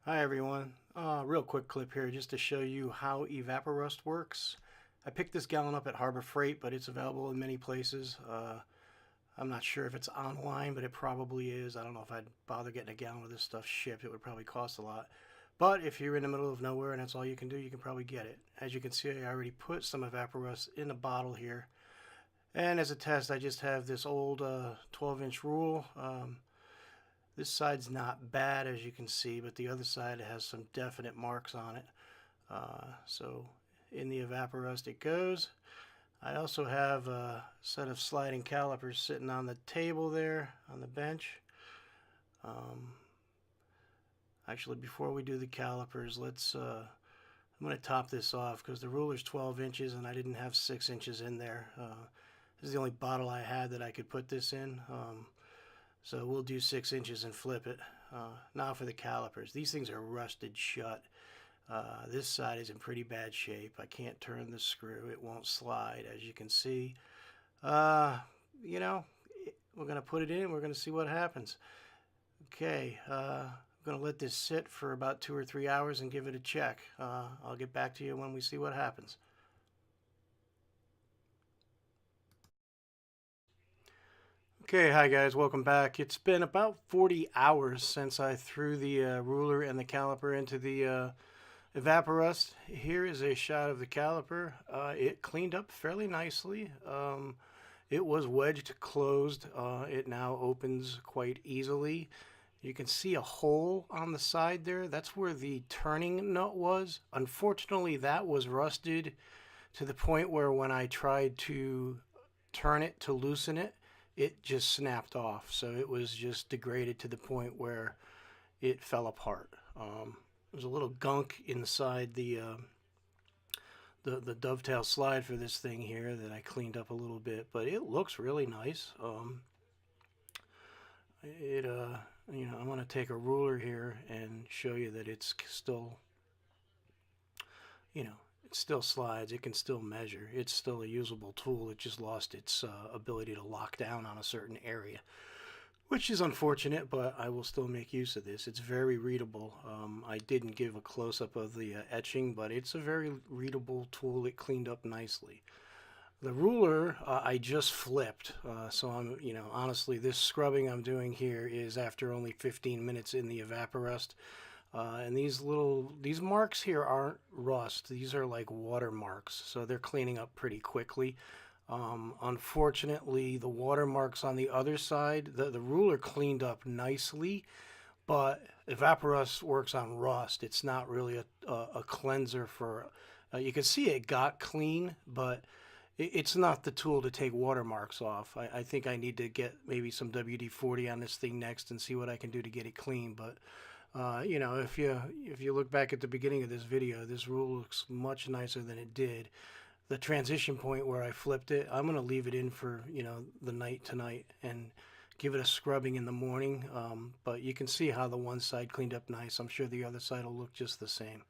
Hi everyone. Real quick clip here just to show you how Evaporust works. I picked this gallon up at Harbor Freight, but it's available in many places. I'm not sure if it's online, but it probably is. I don't know if I'd bother getting a gallon of this stuff shipped. It would probably cost a lot. But if you're in the middle of nowhere and that's all you can do, you can probably get it. As you can see, I already put some Evaporust in a bottle here. And as a test, I just have this old 12-inch rule. This side's not bad, as you can see, but the other side has some definite marks on it. So in the Evaporust it goes. I also have a set of sliding calipers sitting on the table there on the bench. Um, Actually, before we do the calipers, I'm going to top this off because the ruler's 12 inches and I didn't have 6 inches in there. This is the only bottle I had that I could put this in. So we'll do 6 inches and flip it. Now for the calipers. These things are rusted shut. This side is in pretty bad shape. I can't turn the screw. It won't slide, as you can see. Uh, you know, we're going to put it in. We're going to see what happens. Okay, I'm going to let this sit for about 2 or 3 hours and give it a check. I'll get back to you when we see what happens. Okay, hi guys, welcome back. It's been about 40 hours since I threw the ruler and the caliper into the Evaporust. Here is a shot of the caliper. It cleaned up fairly nicely. It was wedged closed. It now opens quite easily. You can see a hole on the side there. That's where the turning nut was. Unfortunately, that was rusted to the point where when I tried to turn it to loosen it, it just snapped off. So it was just degraded to the point where it fell apart. There's a little gunk inside the dovetail slide for this thing here that I cleaned up a little bit, but it looks really nice. It I'm going to take a ruler here and show you that it's still, you know, it still slides. It can still measure. It's still a usable tool. It just lost its ability to lock down on a certain area, which is unfortunate, but I will still make use of this. It's very readable. I didn't give a close-up of the etching, but it's a very readable tool. It cleaned up nicely. The ruler I just flipped, so honestly, this scrubbing I'm doing here is after only 15 minutes in the Evaporust. And these marks here aren't rust. These are like water marks, so they're cleaning up pretty quickly. Unfortunately, the watermarks on the other side, the ruler cleaned up nicely, but Evaporust works on rust. It's not really a cleanser for. You can see it got clean, but it's not the tool to take watermarks off. I think I need to get maybe some WD-40 on this thing next and see what I can do to get it clean. But if you look back at the beginning of this video, this rule looks much nicer than it did. The transition point where I flipped it, I'm going to leave it in for, the night tonight and give it a scrubbing in the morning. But you can see how the one side cleaned up nice. I'm sure the other side will look just the same.